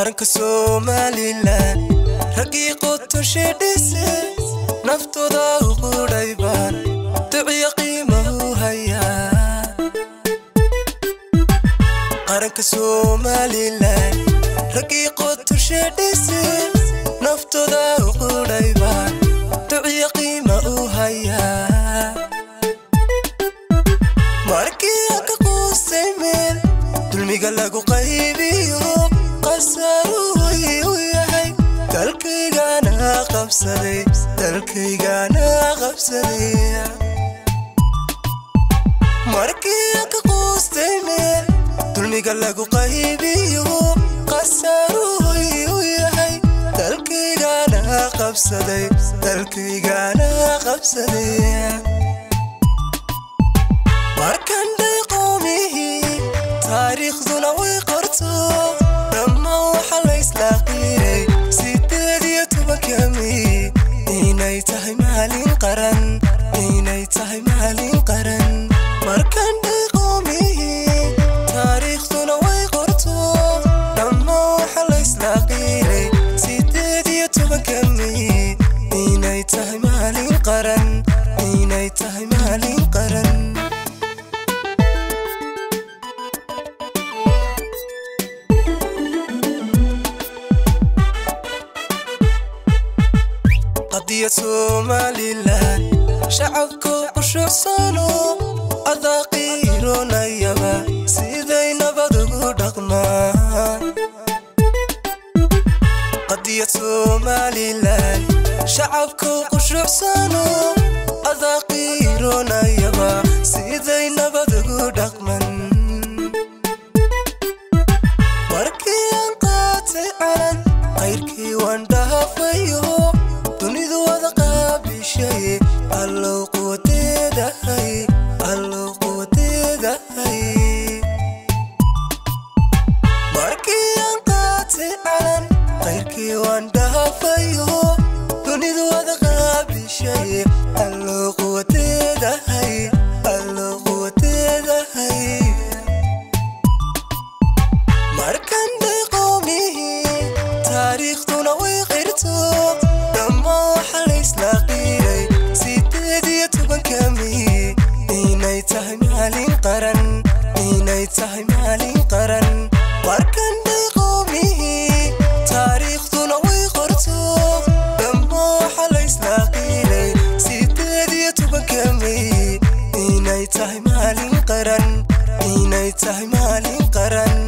qaranka Somaliland raqiiqo tushidise naftooda u qudhaybaan duciya qiimahu haya qaranka Somaliland raqiiqo tushidise naftooda u qudhaybaan duciya qiimahu haya markii ka quusaymeen dulmiga lagu qaybiyo qasaruhu yahay dalkaygana qabsaday markii ka quusaymeen dulmiga lagu qaybiyo qasaruhu yahay dalkaygana qabsaday markan day qowmihii taariikhduna way qorto dhammaan waxa la isla qiray 18 Mey inay tahay maalin qaran markan day qowmihii taariikhduna way qorto dhammaan waxa la isla qiray 18 Mey inay tahay maalin qaran قضية Somaliland شعبكو قشوصانو أذاقيرون أيما سيدي نبضو دقمان قضية Somaliland شعبكو قشوصانو أذاقيرون أيما سيدي نبضو دقمان مركي أنقاتي علن غيركي واندها فيو دنيدو وذقا بشي اللو قوتي دهي ماركي أنقاتي علن غيركي واندها فيو دنيدو وذقا بشي اللو قوتي دهي ماركان دي قومي تاريخنا وغيرتو دما وحا ليسلا قيري 18 Mey inay tahay maalin qaran markan day qowmihii taariikhduna way qorto dhamma waxa la isla qiray 18 Mey inay tahay maalin qaran